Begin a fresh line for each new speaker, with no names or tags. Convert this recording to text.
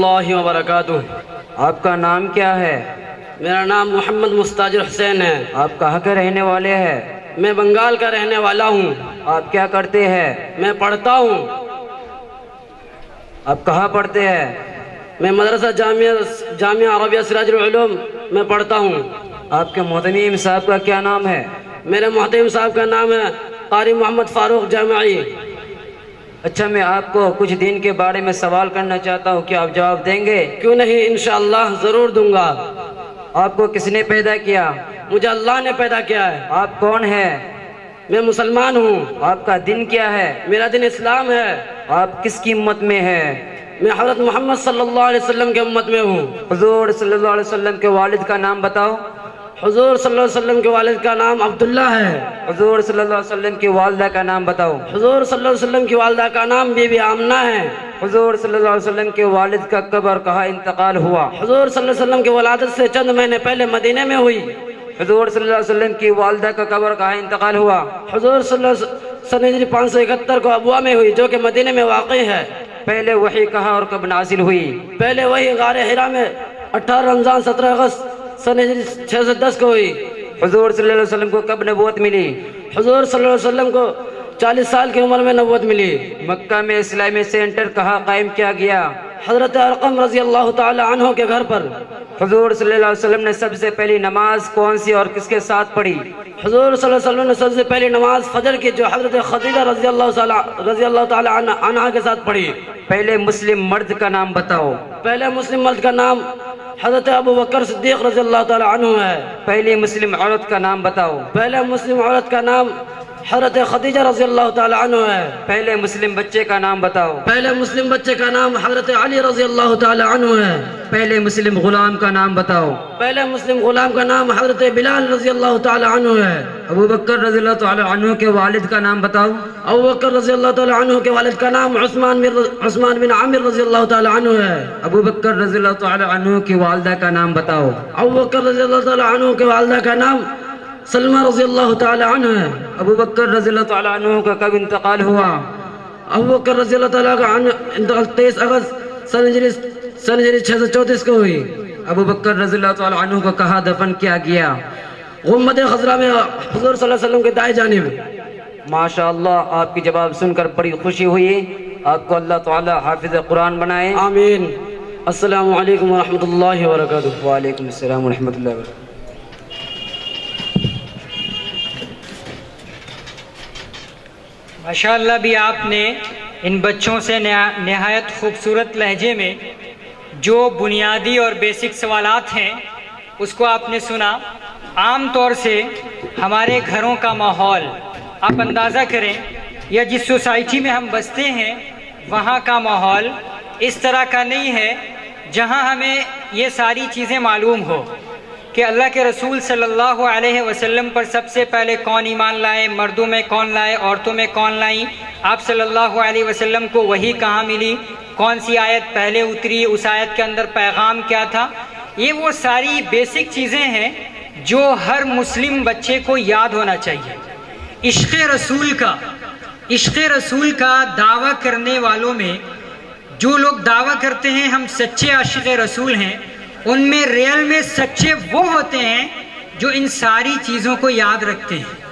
اللہ وبرکاتہ۔
آپ کا نام کیا ہے؟
میرا نام محمد مستاجر حسین ہے۔
آپ کہاں کے رہنے والے ہیں؟
میں بنگال کا رہنے والا ہوں۔
آپ کیا کرتے ہیں؟
میں پڑھتا ہوں۔
آپ کہاں پڑھتے ہیں؟
میں مدرسہ جامعہ عربیہ سراج العلوم میں پڑھتا ہوں۔
آپ کے محتمیم صاحب کا کیا نام ہے؟
میرے محتمم صاحب کا نام ہے قاری محمد فاروق جامعی۔
اچھا، میں آپ کو کچھ دین کے بارے میں سوال کرنا چاہتا ہوں، کیا آپ جواب دیں گے؟
کیوں نہیں، انشاءاللہ ضرور دوں گا۔
آپ کو کس نے پیدا کیا؟
مجھے اللہ نے پیدا کیا ہے۔
آپ کون ہیں؟
میں مسلمان ہوں۔
آپ کا دین کیا ہے؟
میرا دین اسلام ہے۔
آپ کس کی امت میں ہیں؟
میں حضرت محمد صلی اللہ علیہ وسلم کے امت میں ہوں۔
حضور صلی اللہ علیہ وسلم کے والد کا نام بتاؤ۔
حضور صلی اللہ علیہ وسلم کے والد کا نام عبداللہ ہے۔
حضور صلی اللہ علیہ وسلم کی والدہ کا نام بتاؤ۔
حضور صلی اللہ علیہ وسلم کی والدہ کا نام بی بی آمنہ ہے۔
حضور صلی اللہ علیہ وسلم کے والد کا کب اور کہاں انتقال ہوا؟
حضور صلی اللہ علیہ وسلم کی ولادت سے چند مہینے پہلے مدینے میں ہوئی۔
حضور صلی اللہ علیہ وسلم کی والدہ کا کب اور کہاں انتقال ہوا؟
حضور صلی اللہ علیہ وسلم سن ہجری 571 کو ابوا میں ہوئی، جو کہ مدینے میں واقع ہے۔
پہلے وحی کہاں اور کب نازل ہوئی؟
پہلے وہی غار حرا میں 18 رمضان 17 اگست سن ہجری 610 کو ہوئی۔
حضور صلی اللہ علیہ وسلم کو کب نبوت ملی؟
حضور صلی اللہ علیہ وسلم کو 40 سال کی عمر میں نبوت ملی۔
مکہ میں اسلامی سینٹر کہاں قائم کیا گیا؟
حضرت ارقم رضی اللہ تعالی عنہ کے گھر پر۔
حضور صلی اللہ علیہ وسلم نے سب سے پہلی نماز کون سی اور کس کے ساتھ پڑھی؟
حضور صلی اللہ علیہ وسلم نے سب سے پہلی نماز فجر کی جو حضرت خدیجہ رضی اللہ تعالی عنہا کے ساتھ پڑھی۔
پہلے مسلم مرد کا نام بتاؤ۔
پہلے مسلم مرد کا نام حضرت ابو بکر صدیق رضی اللہ تعالی عنہ ہے۔
پہلی مسلم عورت کا نام بتاؤ۔
پہلے مسلم عورت کا نام حضرت خدیجہ رضی اللہ تعالی عنہ ہے۔
پہلے مسلم بچے کا نام بتاؤ۔
پہلے مسلم بچے کا نام حضرت علی رضی اللہ تعالی عنہ ہے۔
پہلے مسلم غلام کا نام بتاؤ۔
پہلے مسلم غلام کا نام حضرت بلال رضی اللہ تعالی عنہ ہے۔
ابو بکر رضی اللہ تعالی عنہ کے والد کا نام بتاؤ۔
ابو بکر رضی اللہ تعالی عنہ کے والد کا نام عثمان بن عامر رضی اللہ تعالی عنہ ہے۔
ابو بکر رضی اللہ تعالی عنہ کی والدہ کا نام بتاؤ۔
ابو بکر رضی اللہ تعالی عنہ کے والدہ کا نام سلمہ رضی اللہ تعالی عنہ ہے۔
ابو بکر رضی اللہ تعالی عنہ کا کب انتقال ہوا؟
ابو بکر رضی اللہ تعالی عنہ انتقال 23 اگست سن ہجری 634 کو ہوئی۔
ابو بکر رضی اللہ تعالی عنہ کو کہاں دفن کیا گیا؟
غمد خضرا میں حضور صلی اللہ علیہ وسلم کے دائیں جانب۔
ماشاءاللہ، آپ کی جواب سن کر بڑی خوشی ہوئی۔ آپ کو اللہ تعالی حافظ قرآن بنائے،
آمین۔ السلام علیکم ورحمۃ اللہ وبرکاتہ۔
وعلیکم السلام ورحمۃ اللہ وبرکاتہ۔
ماشاءاللہ بھی آپ نے ان بچوں سے نہایت خوبصورت لہجے میں جو بنیادی اور بیسک سوالات ہیں اس کو آپ نے سنا۔ عام طور سے ہمارے گھروں کا ماحول آپ اندازہ کریں، یا جس سوسائٹی میں ہم بستے ہیں وہاں کا ماحول اس طرح کا نہیں ہے جہاں ہمیں یہ ساری چیزیں معلوم ہو کہ اللہ کے رسول صلی اللہ علیہ وسلم پر سب سے پہلے کون ایمان لائے، مردوں میں کون لائے، عورتوں میں کون لائیں، آپ صلی اللہ علیہ وسلم کو وحی کہاں ملی، کون سی آیت پہلے اتری، اس آیت کے اندر پیغام کیا تھا۔ یہ وہ ساری بیسک چیزیں ہیں جو ہر مسلم بچے کو یاد ہونا چاہیے۔ عشق رسول کا دعویٰ کرنے والوں میں جو لوگ دعویٰ کرتے ہیں ہم سچے عاشق رسول ہیں، ان میں ریئل میں سچے وہ ہوتے ہیں جو ان ساری چیزوں کو یاد رکھتے ہیں۔